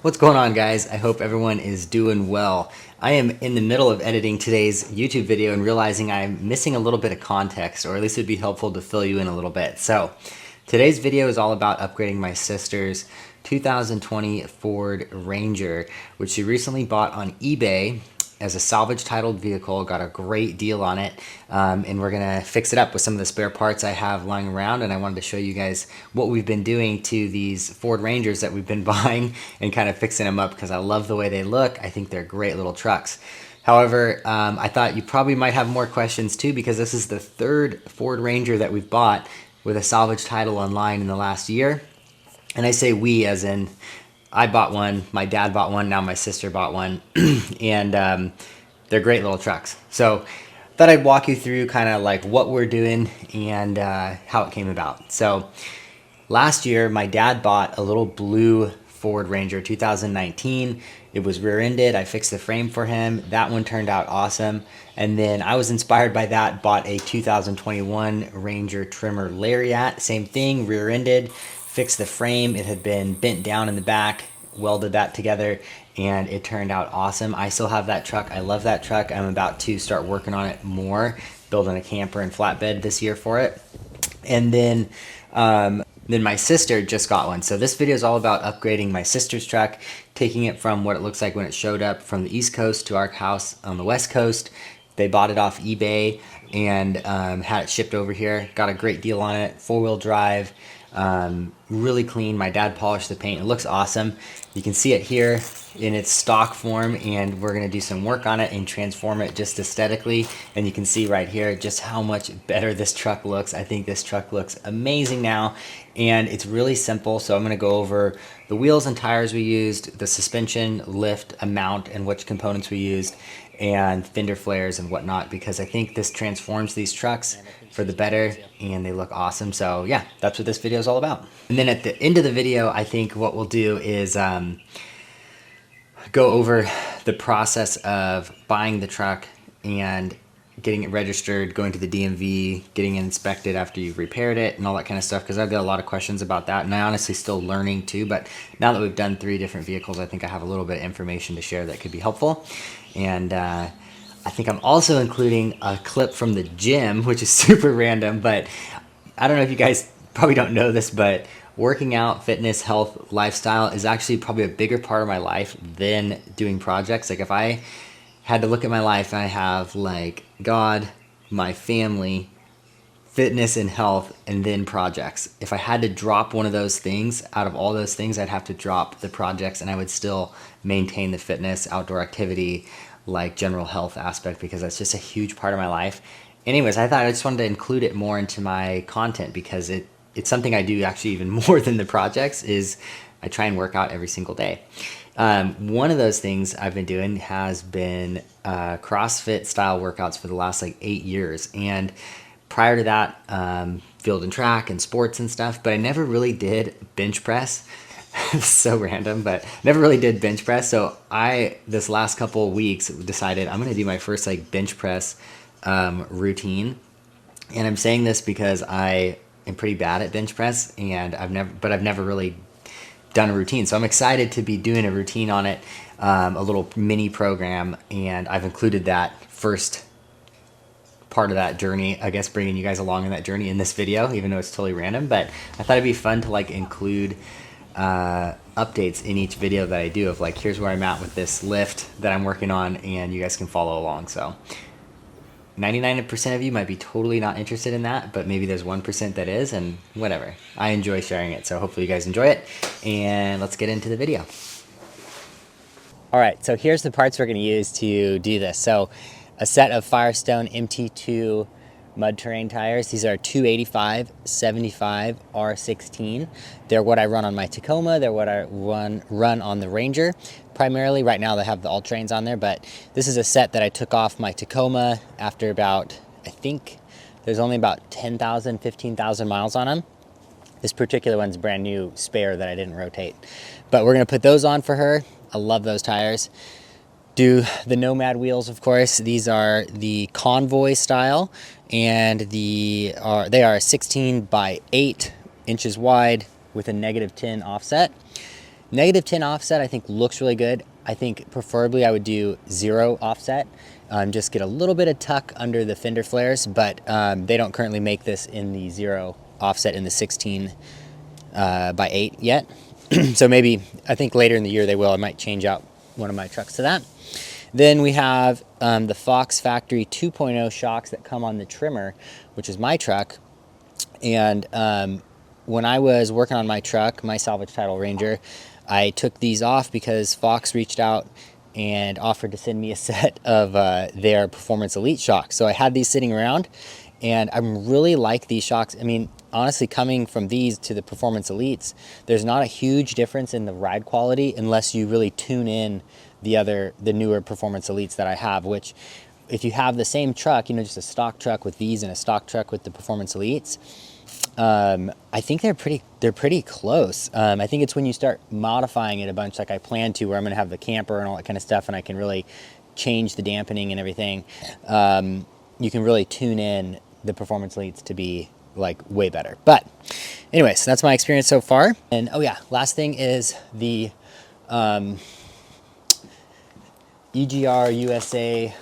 What's going on, guys? I hope everyone is doing well. I am in the middle of editing today's YouTube video and realizing I'm missing a little bit of context, or at least it'd be helpful to fill you in a little bit. So today's video is all about upgrading my sister's 2020 Ford Ranger, which she recently bought on eBay as a salvage titled vehicle. Got a great deal on it, and we're gonna fix it up with some of the spare parts I have lying around. And I wanted to show you guys what we've been doing to these Ford Rangers that we've been buying and kind of fixing them up because I love the way they look. I think they're great little trucks. However, I thought you probably might have more questions too, because this is the third Ford Ranger that we've bought with a salvage title online in the last year. And I say we as in I bought one, my dad bought one, now my sister bought one, and they're great little trucks. So thought I'd walk you through kind of like what we're doing and how it came about. So last year, my dad bought a little blue Ford Ranger 2019. It was rear-ended. I fixed the frame for him. That one turned out awesome. And then I was inspired by that, bought a 2021 Ranger Trimmer Lariat. Same thing, rear-ended. Fixed the frame. It had been bent down in the back, welded that together, and it turned out awesome. I still have that truck. I love that truck. I'm about to start working on it more, building a camper and flatbed this year for it. And then my sister just got one. So this video is all about upgrading my sister's truck, taking it from what it looks like when it showed up from the East Coast to our house on the West Coast. They bought it off eBay and had it shipped over here. Got a great deal on it, 4-wheel drive. Really clean. My dad polished the paint. It looks awesome. You can see it here in its stock form, and we're going to do some work on it and transform it just aesthetically. And you can see right here just how much better this truck looks. I think this truck looks amazing now, and it's really simple. So I'm going to go over the wheels and tires we used, the suspension, lift, amount, and which components we used, and fender flares and whatnot, because I think this transforms these trucks for the better and they look awesome. So yeah, that's what this video is all about. And then at the end of the video, I think what we'll do is go over the process of buying the truck and getting it registered, going to the DMV, getting it inspected after you've repaired it, and all that kind of stuff, because I've got a lot of questions about that, and I honestly still learning too. But now that we've done 3 different vehicles, I think I have a little bit of information to share that could be helpful. And I think I'm also including a clip from the gym, which is super random, but I don't know if you guys probably don't know this, but working out, fitness, health, lifestyle is actually probably a bigger part of my life than doing projects. Like if I had to look at my life, I have like God, my family, fitness and health, and then projects. If I had to drop one of those things out of all those things, I'd have to drop the projects, and I would still maintain the fitness, outdoor activity, like general health aspect, because that's just a huge part of my life. Anyways, I thought I just wanted to include it more into my content because it's something I do actually even more than the projects. Is I try and work out every single day. One of those things I've been doing has been CrossFit style workouts for the last like 8 years. And prior to that, field and track and sports and stuff, but I never really did bench press. So random, but never really did bench press. So this last couple of weeks decided I'm going to do my first like bench press routine. And I'm saying this because I am pretty bad at bench press, and I've never really done a routine. So I'm excited to be doing a routine on it, a little mini program, and I've included that first part of that journey, I guess, bringing you guys along in that journey in this video, even though it's totally random. But I thought it'd be fun to like include updates in each video that I do of like, here's where I'm at with this lift that I'm working on, and you guys can follow along. So 99% of you might be totally not interested in that, but maybe there's 1% that is, and whatever. I enjoy sharing it, so hopefully you guys enjoy it, and let's get into the video. All right, so here's the parts we're going to use to do this. So a set of Firestone MT2 mud terrain tires. These are 285 75 R16. They're what I run on my Tacoma. They're what I run on the Ranger. Primarily right now they have the all-terrains on there, but this is a set that I took off my Tacoma after about, I think there's only about 10,000, 15,000 miles on them. This particular one's brand new spare that I didn't rotate. But we're gonna put those on for her. I love those tires. Do the Nomad wheels, of course. These are the Convoy style, and they are 16 by 8 inches wide with a -10 offset. -10 offset I think looks really good. I think preferably I would do 0 offset. Just get a little bit of tuck under the fender flares, but they don't currently make this in the 0 offset in the 16 by 8 yet. So maybe, I think later in the year they will. I might change out one of my trucks to that. Then we have the Fox Factory 2.0 shocks that come on the trimmer, which is my truck. And when I was working on my truck, my Salvage Title Ranger, I took these off because Fox reached out and offered to send me a set of their Performance Elite shocks. So I had these sitting around, and I really like these shocks. I mean, honestly, coming from these to the Performance Elites, there's not a huge difference in the ride quality unless you really tune in the newer Performance Elites that I have, which if you have the same truck, you know, just a stock truck with these and a stock truck with the Performance Elites, I think they're pretty close. I think it's when you start modifying it a bunch like I plan to, where I'm going to have the camper and all that kind of stuff, and I can really change the dampening and everything. You can really tune in the Performance Elites to be like way better. But anyways, that's my experience so far. And oh yeah, last thing is the EGR USA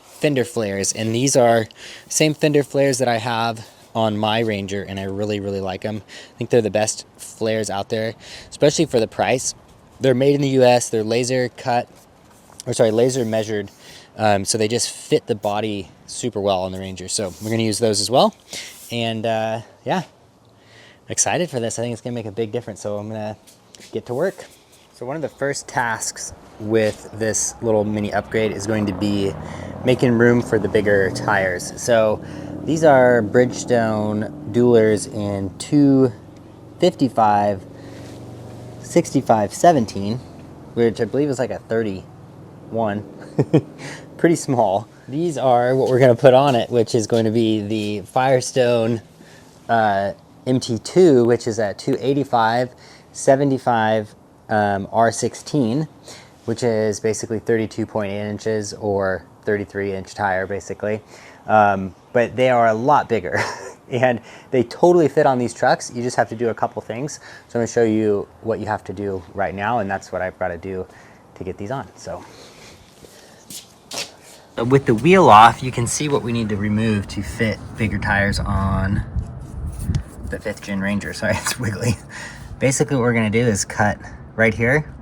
fender flares, and these are same fender flares that I have on my Ranger, and I really like them. I think they're the best flares out there, especially for the price. They're made in the US, they're laser measured, so they just fit the body super well on the Ranger. So we're gonna use those as well. And yeah, excited for this. I think it's gonna make a big difference, so I'm gonna get to work. So one of the first tasks with this little mini upgrade is going to be making room for the bigger tires. So these are Bridgestone Duelers in 255 65 17, which I believe is like a 31. Pretty small. These are what we're going to put on it, which is going to be the Firestone MT2, which is a 285 75 R16, which is basically 32.8 inches or 33-inch tire, basically. But they are a lot bigger, and they totally fit on these trucks. You just have to do a couple things. So I'm going to show you what you have to do right now, and that's what I've got to do to get these on. So with the wheel off, you can see what we need to remove to fit bigger tires on the 5th gen Ranger. Sorry, it's wiggly. Basically what we're going to do is cut right here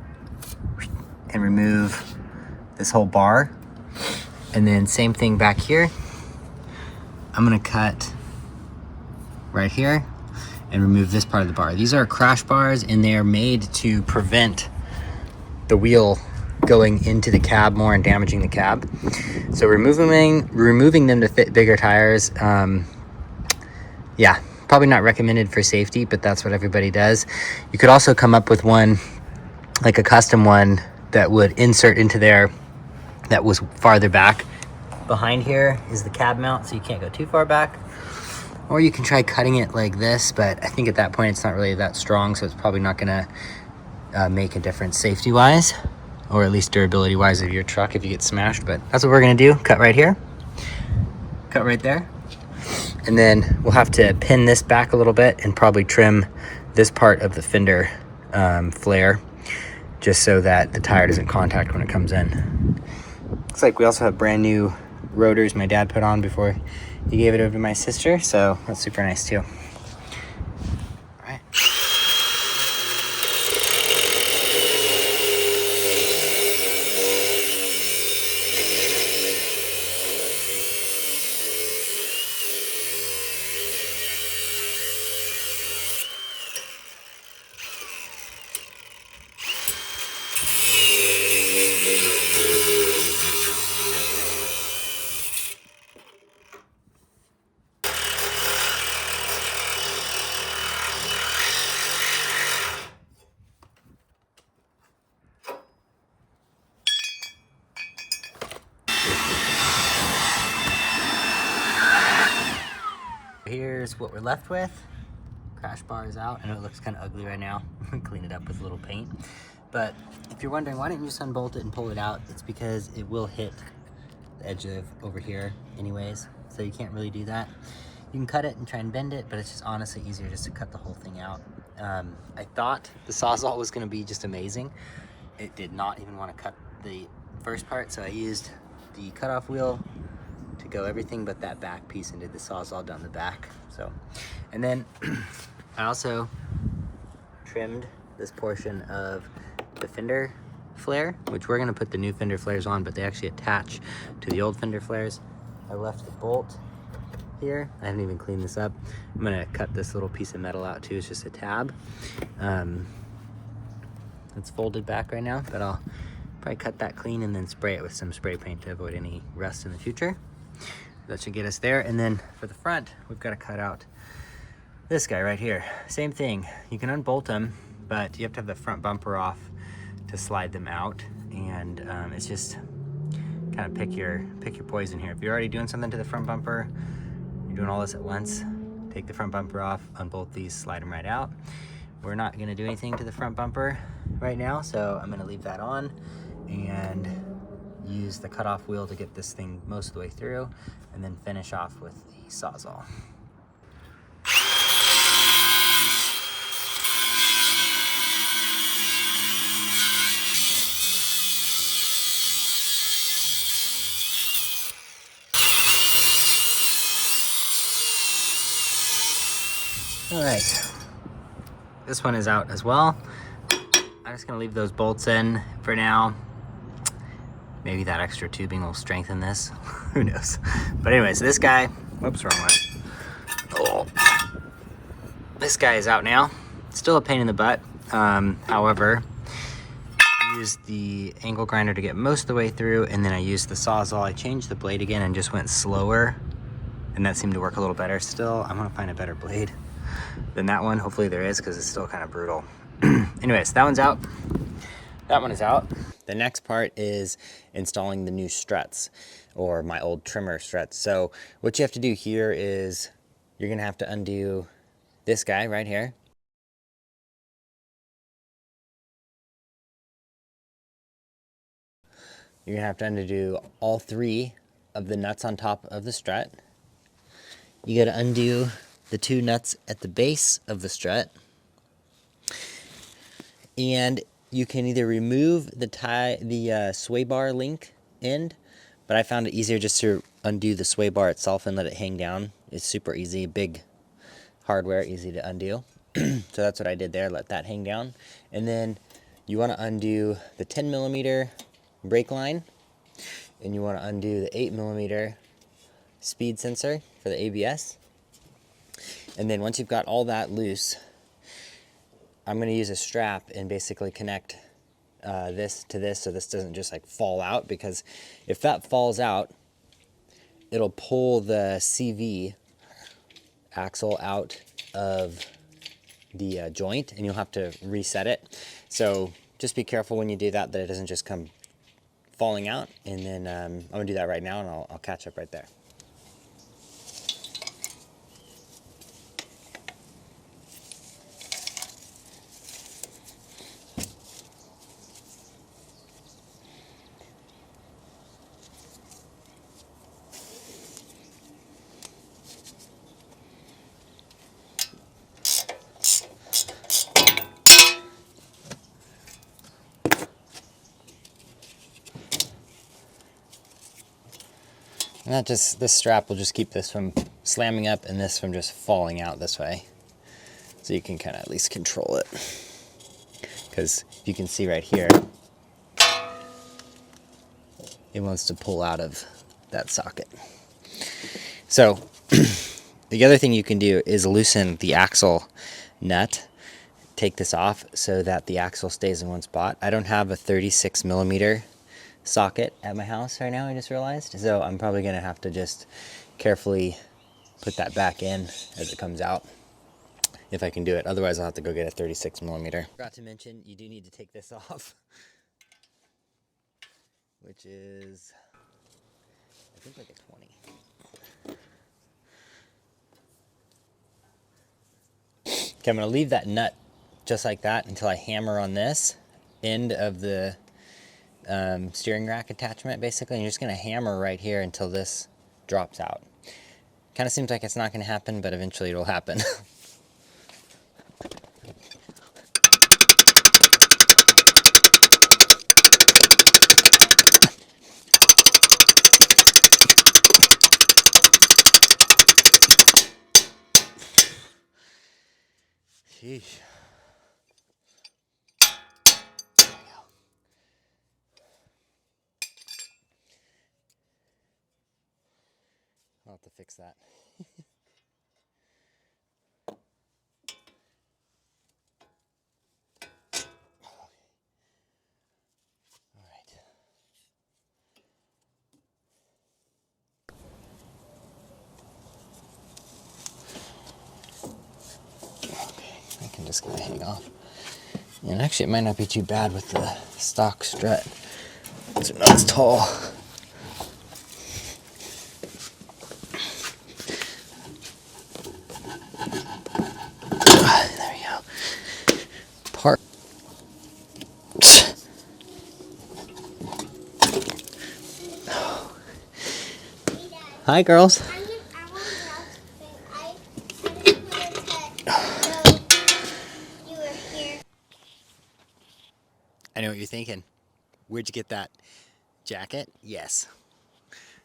and remove this whole bar, and then same thing back here. I'm going to cut right here and remove this part of the bar. These are crash bars, and they are made to prevent the wheel going into the cab more and damaging the cab. So removing them to fit bigger tires, yeah, probably not recommended for safety, but that's what everybody does. You could also come up with one, like a custom one, that would insert into there that was farther back. Behind here is the cab mount, so you can't go too far back. Or you can try cutting it like this, but I think at that point it's not really that strong, so it's probably not gonna make a difference safety-wise, or at least durability-wise of your truck if you get smashed. But that's what we're gonna do. Cut right here, cut right there, and then we'll have to pin this back a little bit and probably trim this part of the fender flare, just so that the tire doesn't contact when it comes in. Looks like we also have brand new rotors my dad put on before he gave it over to my sister, so that's super nice too. All right. Here's what we're left with. Crash bar is out. I know it looks kind of ugly right now. Clean it up with a little paint. But if you're wondering why didn't you just unbolt it and pull it out, it's because it will hit the edge of over here anyways, so you can't really do that. You can cut it and try and bend it, but it's just honestly easier just to cut the whole thing out. I thought the Sawzall was gonna be just amazing. It did not even want to cut the first part, so I used the cutoff wheel to go everything but that back piece and did the Sawzall down the back. So, and then I also trimmed this portion of the fender flare, which we're gonna put the new fender flares on, but they actually attach to the old fender flares. I left the bolt here. I haven't even cleaned this up. I'm gonna cut this little piece of metal out too. It's just a tab. It's folded back right now, but I'll probably cut that clean and then spray it with some spray paint to avoid any rust in the future. That should get us there. And then for the front, we've got to cut out this guy right here. Same thing. You can unbolt them, but you have to have the front bumper off to slide them out. And it's just kind of pick your poison here. If you're already doing something to the front bumper, you're doing all this at once, take the front bumper off, unbolt these, slide them right out. We're not gonna do anything to the front bumper right now, so I'm gonna leave that on and use the cutoff wheel to get this thing most of the way through, and then finish off with the Sawzall. All right, this one is out as well. I'm just gonna leave those bolts in for now. Maybe that extra tubing will strengthen this, who knows. But anyways, this guy, whoops, wrong one. Oh. This guy is out now. Still a pain in the butt. However, I used the angle grinder to get most of the way through, and then I used the Sawzall. I changed the blade again and just went slower, and that seemed to work a little better. Still, I'm gonna find a better blade than that one. Hopefully there is, because it's still kind of brutal. Anyways, that one's out. That one is out. The next part is installing the new struts, or my old trimmer struts. So what you have to do here is you're gonna have to undo this guy right here. You're gonna have to undo all three of the nuts on top of the strut. You gotta undo the two nuts at the base of the strut. And you can either remove the sway bar link end, but I found it easier just to undo the sway bar itself and let it hang down. It's super easy, big hardware, easy to undo. So that's what I did there, let that hang down. And then you wanna undo the 10mm brake line, and you wanna undo the 8mm speed sensor for the ABS. And then once you've got all that loose, I'm gonna use a strap and basically connect this to this so this doesn't just like fall out, because if that falls out, it'll pull the CV axle out of the joint, and you'll have to reset it. So just be careful when you do that, that it doesn't just come falling out. And then I'm gonna do that right now, and I'll catch up right there. And that just, this strap will just keep this from slamming up and this from just falling out this way. So you can kind of at least control it. Because you can see right here, it wants to pull out of that socket. So the other thing you can do is loosen the axle nut. Take this off so that the axle stays in one spot. I don't have a 36mm socket at my house right now, I just realized. So I'm probably gonna have to just carefully put that back in as it comes out, if I can do it. Otherwise I'll have to go get a 36mm. Forgot to mention, you do need to take this off, which is, I think like a 20. Okay, I'm gonna leave that nut just like that until I hammer on this end of the steering rack attachment, basically. And you're just gonna hammer right here until this drops out. Kind of seems like it's not going to happen, but eventually it'll happen. Sheesh. There we go. I'll have to fix that. I can just kind of hang off. And actually, it might not be too bad with the stock strut. It's not as tall. There we go. Part. Hi, girls. I know what you're thinking. Where'd you get that jacket? Yes.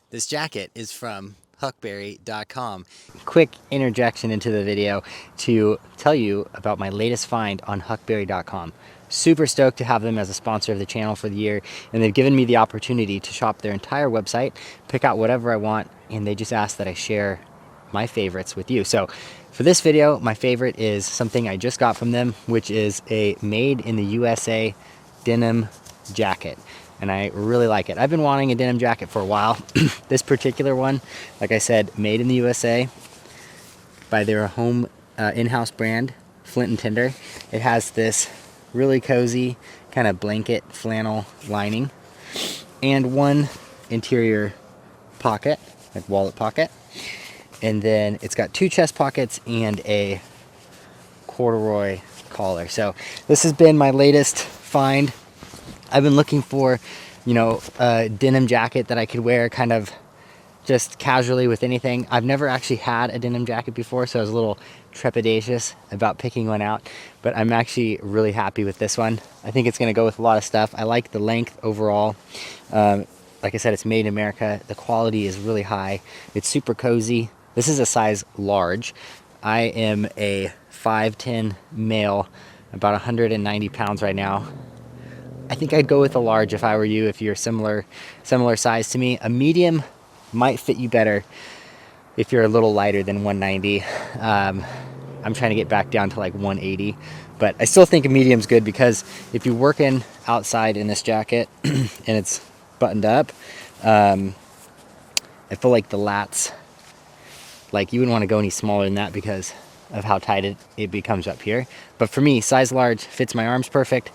This jacket is from huckberry.com. Quick interjection into the video to tell you about my latest find on huckberry.com. Super stoked to have them as a sponsor of the channel for the year, and they've given me the opportunity to shop their entire website, pick out whatever I want, and they just asked that I share my favorites with you. So for this video, my favorite is something I just got from them, which is a made in the USA denim jacket, and I really like it. I've been wanting a denim jacket for a while. This particular one, like I said, made in the USA by their home in-house brand, Flint & Tinder. It has this really cozy kind of blanket flannel lining and one interior pocket, like wallet pocket, and then it's got two chest pockets and a corduroy collar. So this has been my latest find. I've been looking for, you know, a denim jacket that I could wear kind of just casually with anything. I've never actually had a denim jacket before, so I was a little trepidatious about picking one out, but I'm actually really happy with this one. I think it's going to go with a lot of stuff. I like the length overall. Like I said, it's made in America. The quality is really high. It's super cozy. This is a size large. I am a 5'10" male, about 190 pounds right now. I think I'd go with a large if I were you, if you're similar size to me. A medium might fit you better if you're a little lighter than 190. I'm trying to get back down to like 180, but I still think a medium's good, because if you're working outside in this jacket and it's buttoned up, I feel like the lats, like you wouldn't want to go any smaller than that because of how tight it becomes up here. But for me, size large fits my arms perfect,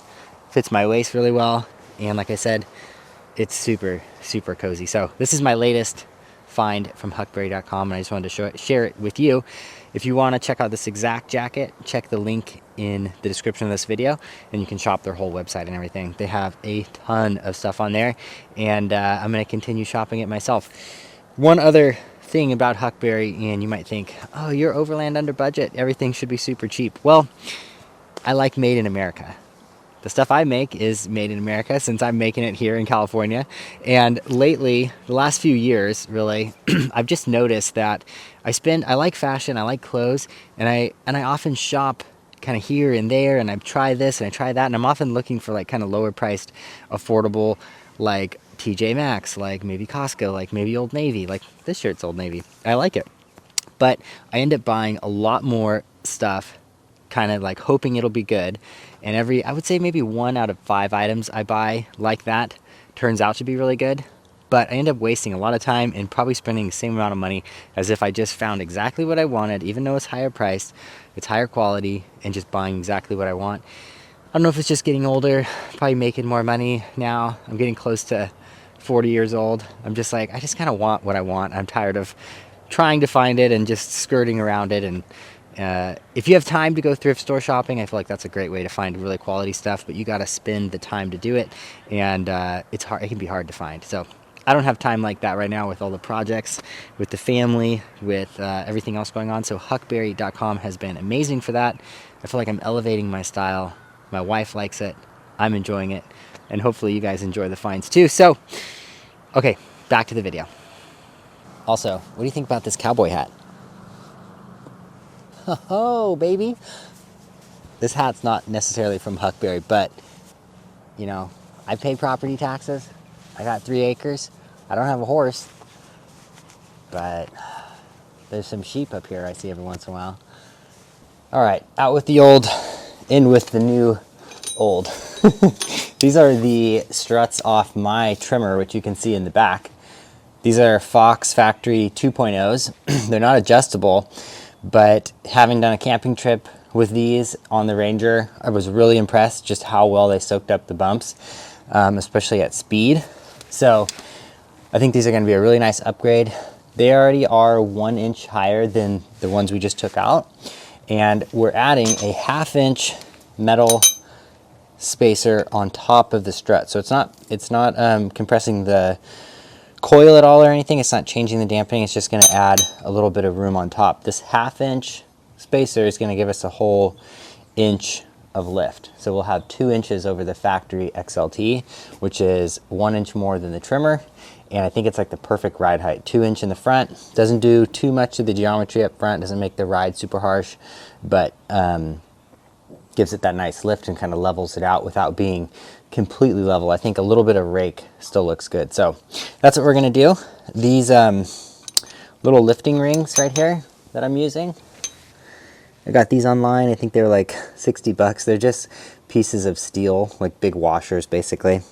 fits my waist really well, and like I said, it's super cozy. So this is my latest find from huckberry.com, and I just wanted to share it with you. If you want to check out this exact jacket, check the link in the description of this video, and you can shop their whole website and everything. They have a ton of stuff on there, and I'm going to continue shopping it myself. One other thing about Huckberry, and you might think, oh, you're overland under budget, everything should be super cheap. Well, I like made in America. The stuff I make is made in America, since I'm making it here in California. And lately, the last few years, really, I've just noticed that I like fashion, I like clothes, and I often shop kind of here and there, and I try this and I try that, and I'm often looking for like kind of lower priced, affordable, like TJ Maxx, like maybe Costco, like maybe Old Navy. Like this shirt's Old Navy. I like it. But I end up buying a lot more stuff, kind of like hoping it'll be good. And I would say maybe 1 out of 5 items I buy like that turns out to be really good. But I end up wasting a lot of time and probably spending the same amount of money as if I just found exactly what I wanted, even though it's higher priced, it's higher quality, and just buying exactly what I want. I don't know if it's just getting older, probably making more money now. I'm getting close to 40 years old. I'm just like, I just kind of want what I want. I'm tired of trying to find it and just skirting around it. And if you have time to go thrift store shopping, I feel like that's a great way to find really quality stuff, but you got to spend the time to do it, and it's hard. It can be hard to find. So I don't have time like that right now with all the projects, with the family, with everything else going on. So huckberry.com has been amazing for that. I feel like I'm elevating my style. My wife likes it. I'm enjoying it. And hopefully you guys enjoy the finds too. So, okay, back to the video. Also, what do you think about this cowboy hat? Oh, baby. This hat's not necessarily from Huckberry, but, you know, I pay property taxes. I got 3 acres. I don't have a horse, but there's some sheep up here I see every once in a while. All right, out with the old, in with the new old. These are the struts off my trimmer, which you can see in the back. These are Fox Factory 2.0s. They're not adjustable, but having done a camping trip with these on the Ranger, I was really impressed just how well they soaked up the bumps, especially at speed. So I think these are gonna be a really nice upgrade. They already are 1 inch higher than the ones we just took out. And we're adding a 1/2 inch metal spacer on top of the strut. So it's not compressing the coil at all or anything. It's not changing the dampening. It's just gonna add a little bit of room on top. This 1/2 inch spacer is gonna give us a whole inch of lift. So we'll have 2 inches over the factory XLT, which is 1 inch more than the trimmer. And I think it's like the perfect ride height. 2 inch in the front. Doesn't do too much to the geometry up front. Doesn't make the ride super harsh, but gives it that nice lift and kind of levels it out without being completely level. I think a little bit of rake still looks good. So that's what we're gonna do. These little lifting rings right here that I'm using, I got these online. I think they were like 60 bucks. They're just pieces of steel, like big washers basically.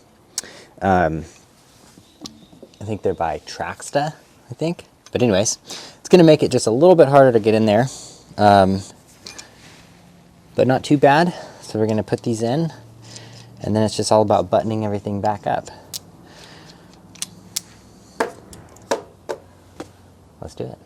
I think they're by Traxta, I think. But anyways, it's gonna make it just a little bit harder to get in there, but not too bad. So we're gonna put these in, and then it's just all about buttoning everything back up. Let's do it.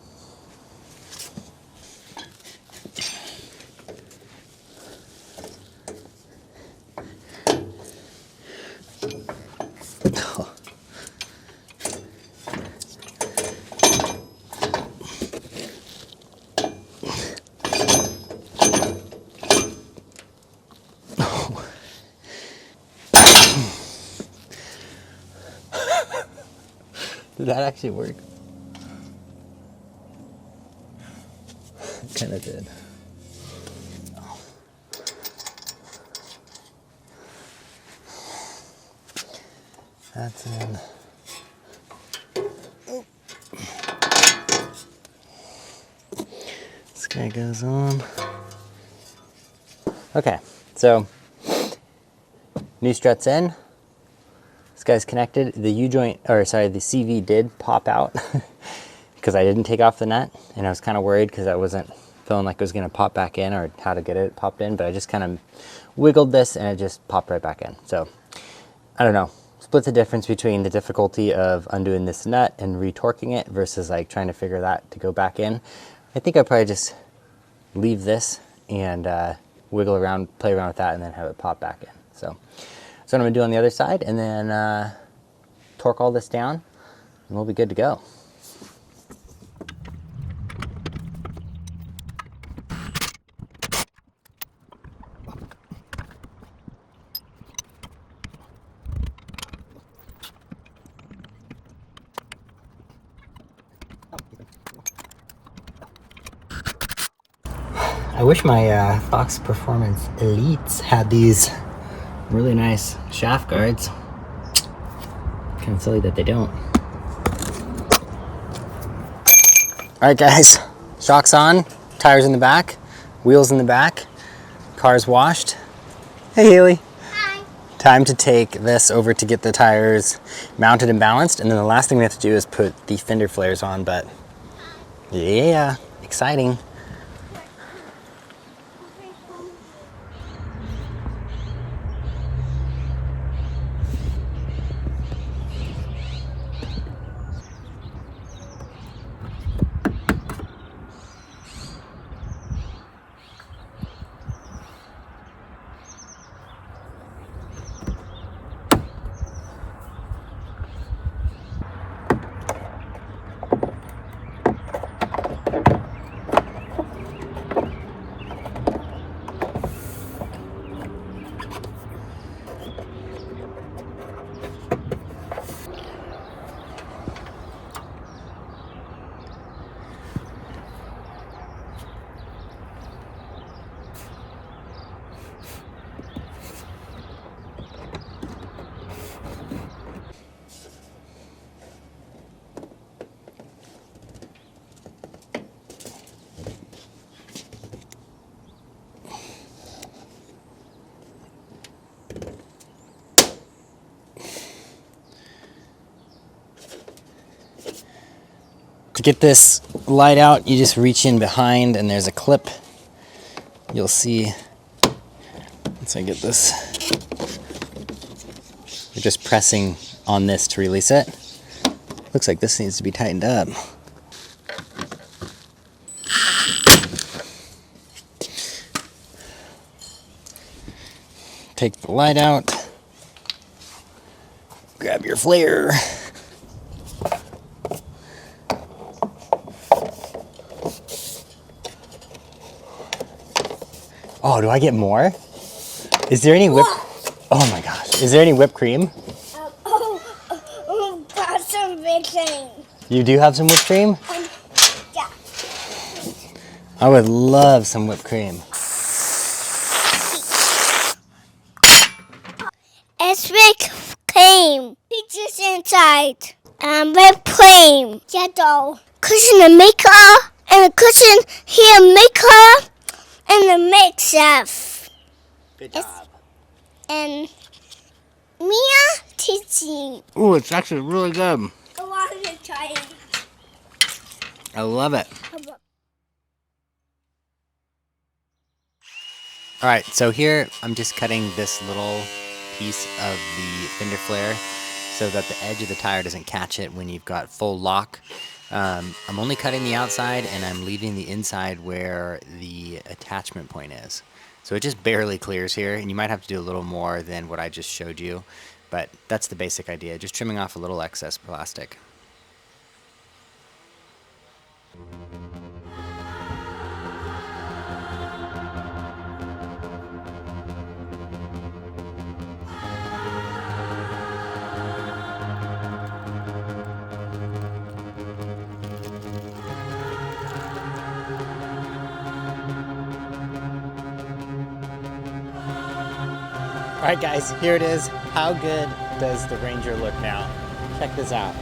Did that actually work? It kind of did. That's in. This guy goes on. Okay, so new struts in. This guy's connected. The U-joint, or sorry, the CV did pop out because I didn't take off the nut, and I was kind of worried because I wasn't feeling like it was going to pop back in or how to get it popped in, but I just kind of wiggled this and it just popped right back in. So I don't know, split the difference between the difficulty of undoing this nut and retorquing it versus like trying to figure that to go back in. I think I'll probably just leave this and wiggle around, play around with that, and then have it pop back in. So that's what I'm gonna do on the other side, and then torque all this down, and we'll be good to go. I wish my Fox Performance Elites had these really nice shaft guards. Kind of silly that they don't. All right, guys, shocks on, tires in the back, wheels in the back, car's washed. Hey, Haley. Hi. Time to take this over to get the tires mounted and balanced, and then the last thing we have to do is put the fender flares on, but yeah, exciting. To get this light out, you just reach in behind and there's a clip. You'll see, once I get this, you're just pressing on this to release it. Looks like this needs to be tightened up. Take the light out, grab your flare. Oh, do I get more? Is there any oh my gosh, is there any whipped cream? Got some whipped cream. You do have some whipped cream? Yeah. I would love some whipped cream. It's whipped cream. Pictures inside. And whipped cream. Yellow. Cushion and maker. And a cushion here maker. And the mix-up. Good job. And Mia teaching. Ooh, it's actually really good. I want to try it. I love it. All right, so here I'm just cutting this little piece of the fender flare so that the edge of the tire doesn't catch it when you've got full lock. I'm only cutting the outside and I'm leaving the inside where the attachment point is. So it just barely clears here, and you might have to do a little more than what I just showed you, but that's the basic idea, just trimming off a little excess plastic. Alright guys, here it is. How good does the Ranger look now? Check this out.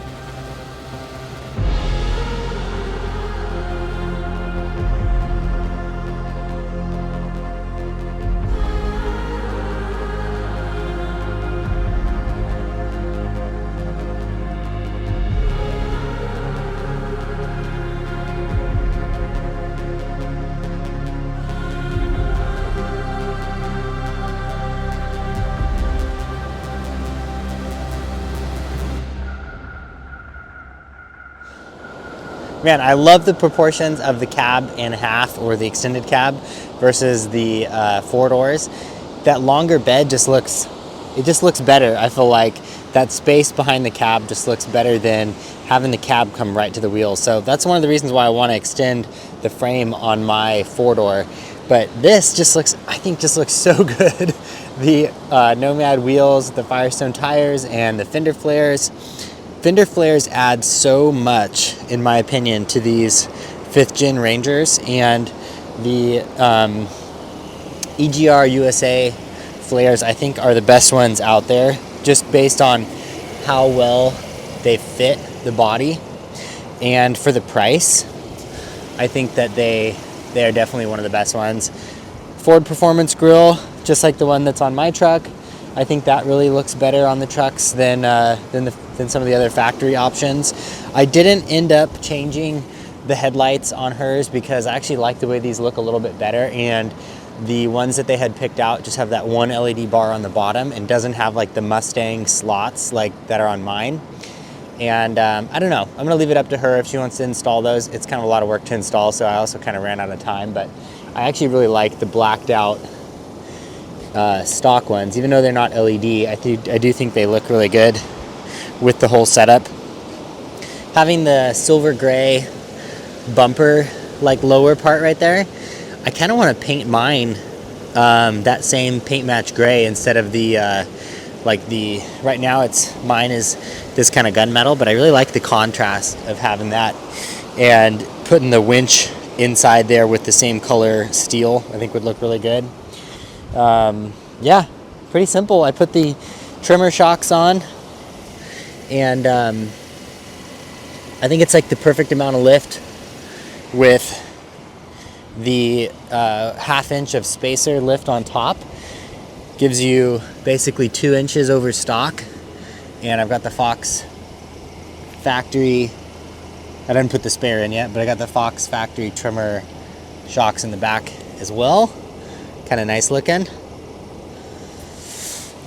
Man, I love the proportions of the cab in half, or the extended cab, versus the four doors. That longer bed just looks better. I feel like that space behind the cab just looks better than having the cab come right to the wheels. So that's one of the reasons why I want to extend the frame on my four door. But this just looks, I think, just looks so good. The Nomad wheels, the Firestone tires, and the fender flares. Fender flares add so much, in my opinion, to these 5th gen Rangers, and the EGR USA flares I think are the best ones out there, just based on how well they fit the body, and for the price I think that they are definitely one of the best ones. Ford Performance Grille, just like the one that's on my truck, I think that really looks better on the trucks than some of the other factory options. I didn't end up changing the headlights on hers because I actually like the way these look a little bit better, and the ones that they had picked out just have that one LED bar on the bottom and doesn't have like the Mustang slots like that are on mine. And I don't know, I'm gonna leave it up to her if she wants to install those. It's kind of a lot of work to install, so I also kind of ran out of time, but I actually really like the blacked out stock ones. Even though they're not LED, I do think they look really good with the whole setup. Having the silver gray bumper, like lower part right there, I kind of want to paint mine that same paint match gray instead of the right now mine is this kind of gunmetal, but I really like the contrast of having that, and putting the winch inside there with the same color steel I think would look really good. Yeah, pretty simple. I put the trimmer shocks on, and I think it's like the perfect amount of lift with the 1/2 inch of spacer lift on top. Gives you basically 2 inches over stock, and I've got the Fox factory I didn't put the spare in yet, but I got the Fox factory trimmer shocks in the back as well. Kind of nice looking.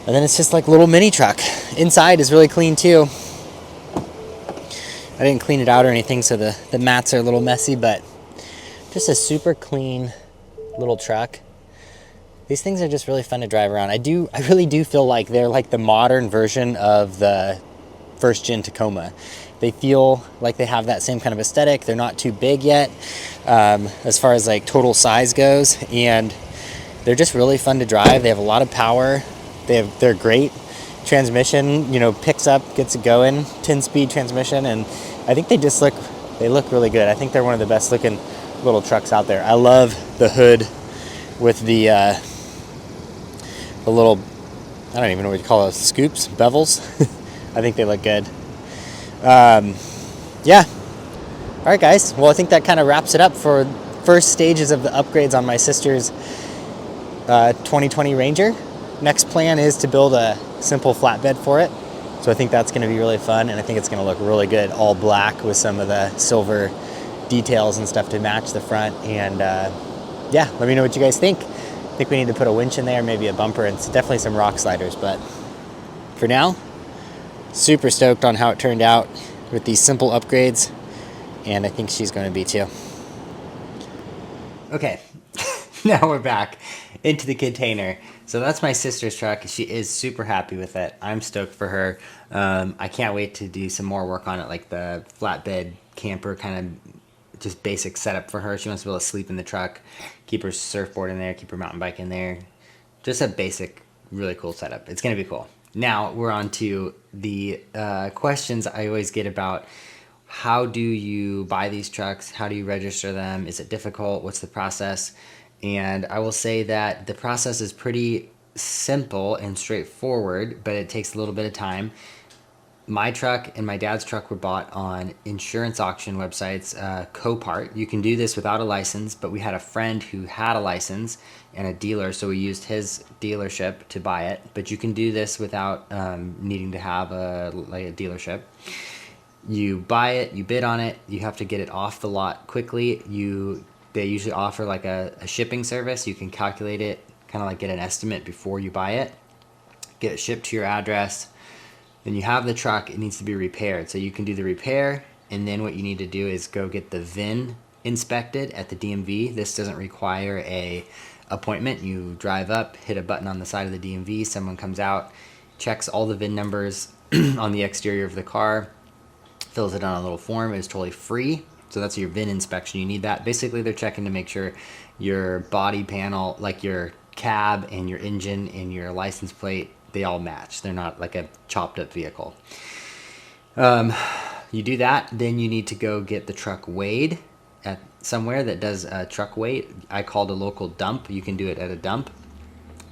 And then it's just like a little mini truck. Inside is really clean too. I didn't clean it out or anything, so the mats are a little messy, but just a super clean little truck. These things are just really fun to drive around. I really do feel like they're like the modern version of the first gen Tacoma. They feel like they have that same kind of aesthetic. They're not too big yet, as far as like total size goes, and they're just really fun to drive. They have a lot of power. They're great. Transmission, you know, picks up, gets it going. 10-speed transmission, and I think they look really good. I think they're one of the best looking little trucks out there. I love the hood with the little, I don't even know what you call those, scoops, bevels. I think they look good. Yeah. All right, guys. Well, I think that kind of wraps it up for first stages of the upgrades on my sister's 2020 Ranger. Next plan is to build a simple flatbed for it. So I think that's going to be really fun, and I think it's going to look really good, all black with some of the silver details and stuff to match the front. And yeah, let me know what you guys think. I think we need to put a winch in there, maybe a bumper, and definitely some rock sliders. But for now, super stoked on how it turned out with these simple upgrades, and I think she's going to be too. Okay, now we're back into the container. So that's my sister's truck. She is super happy with it. I'm stoked for her. I can't wait to do some more work on it, like the flatbed camper kind of just basic setup for her. She wants to be able to sleep in the truck, keep her surfboard in there, keep her mountain bike in there. Just a basic, really cool setup. It's going to be cool. Now we're on to the questions I always get about how do you buy these trucks? How do you register them? Is it difficult? What's the process? And I will say that the process is pretty simple and straightforward, but it takes a little bit of time. My truck and my dad's truck were bought on insurance auction websites, Copart. You can do this without a license, but we had a friend who had a license and a dealer, so we used his dealership to buy it. But you can do this without needing to have a dealership. You buy it, you bid on it, you have to get it off the lot quickly. They usually offer like a shipping service. You can calculate it, kind of like get an estimate before you buy it, get it shipped to your address. Then you have the truck, it needs to be repaired. So you can do the repair, and then what you need to do is go get the VIN inspected at the DMV. This doesn't require a appointment. You drive up, hit a button on the side of the DMV, someone comes out, checks all the VIN numbers on the exterior of the car, fills it on a little form. It's totally free. So that's your VIN inspection. You need that. Basically, they're checking to make sure your body panel, like your cab and your engine and your license plate, they all match. They're not like a chopped up vehicle. You do that, then you need to go get the truck weighed at somewhere that does a truck weight. I called a local dump. You can do it at a dump.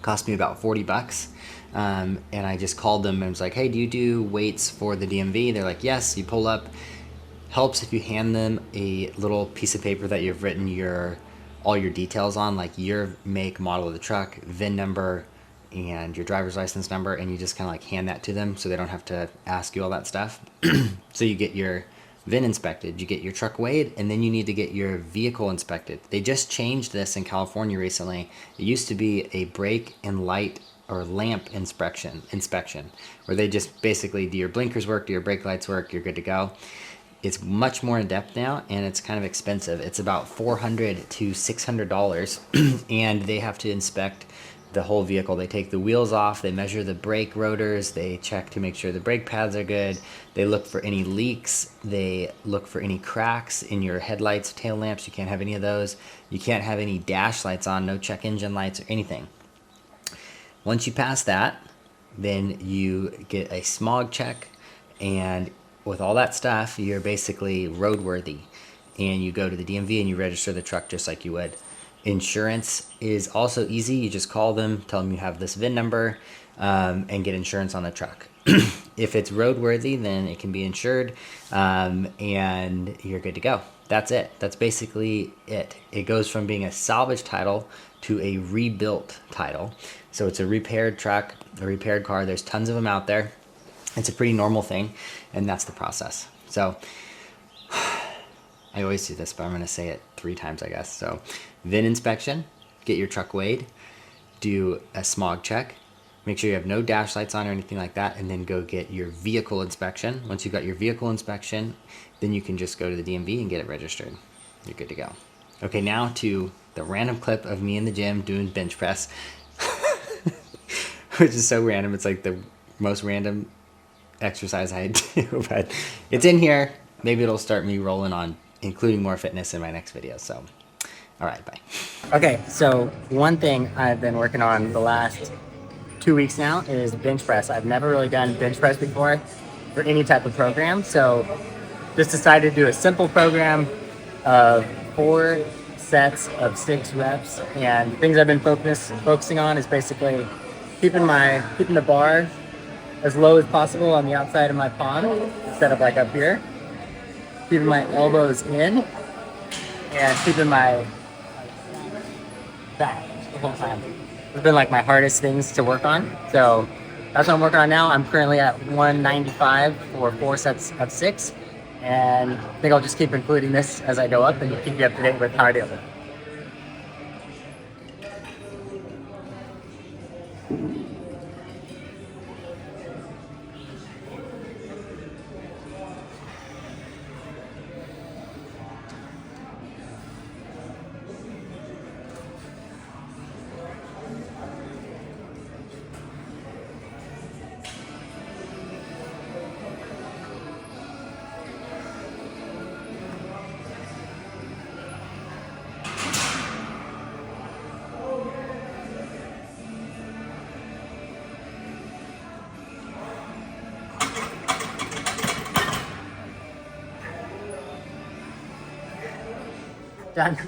Cost me about $40. And I just called them and was like, hey, do you do weights for the DMV? They're like, yes. You pull up. Helps if you hand them a little piece of paper that you've written all your details on, like your make, model of the truck, VIN number, and your driver's license number, and you just kind of like hand that to them so they don't have to ask you all that stuff. So you get your VIN inspected, you get your truck weighed, and then you need to get your vehicle inspected. They just changed this in California recently. It used to be a brake and light or lamp inspection, where they just basically do your blinkers work, do your brake lights work, you're good to go. It's much more in depth now, and it's kind of expensive. It's about $400 to $600, and they have to inspect the whole vehicle. They take the wheels off, they measure the brake rotors, they check to make sure the brake pads are good, they look for any leaks, they look for any cracks in your headlights, tail lamps. You can't have any of those. You can't have any dash lights on, no check engine lights or anything. Once you pass that, then you get a smog check, and with all that stuff, you're basically roadworthy, and you go to the DMV and you register the truck just like you would. Insurance is also easy. You just call them, tell them you have this VIN number, and get insurance on the truck. If it's roadworthy, then it can be insured, and you're good to go. That's it. That's basically it. It goes from being a salvage title to a rebuilt title. So it's a repaired truck, a repaired car. There's tons of them out there. It's a pretty normal thing, and that's the process. So I always do this, but I'm going to say it 3 times, I guess. So VIN inspection, get your truck weighed, do a smog check, make sure you have no dash lights on or anything like that, and then go get your vehicle inspection. Once you've got your vehicle inspection, then you can just go to the DMV and get it registered. You're good to go. Okay, now to the random clip of me in the gym doing bench press, which is so random. It's like the most random exercise I do, but it's in here. Maybe it'll start me rolling on including more fitness in my next video. So, all right, bye. Okay, so one thing I've been working on the last 2 weeks now is bench press. I've never really done bench press before for any type of program, so just decided to do a simple program of 4 sets of 6 reps. And things I've been focusing on is basically keeping the bar as low as possible on the outside of my palm instead of like up here, keeping my elbows in, and keeping my back the whole time. It's been like my hardest things to work on, so that's what I'm working on now. I'm currently at 195 for 4 sets of 6, and I think I'll just keep including this as I go up and keep you up to date with how I do it. Done.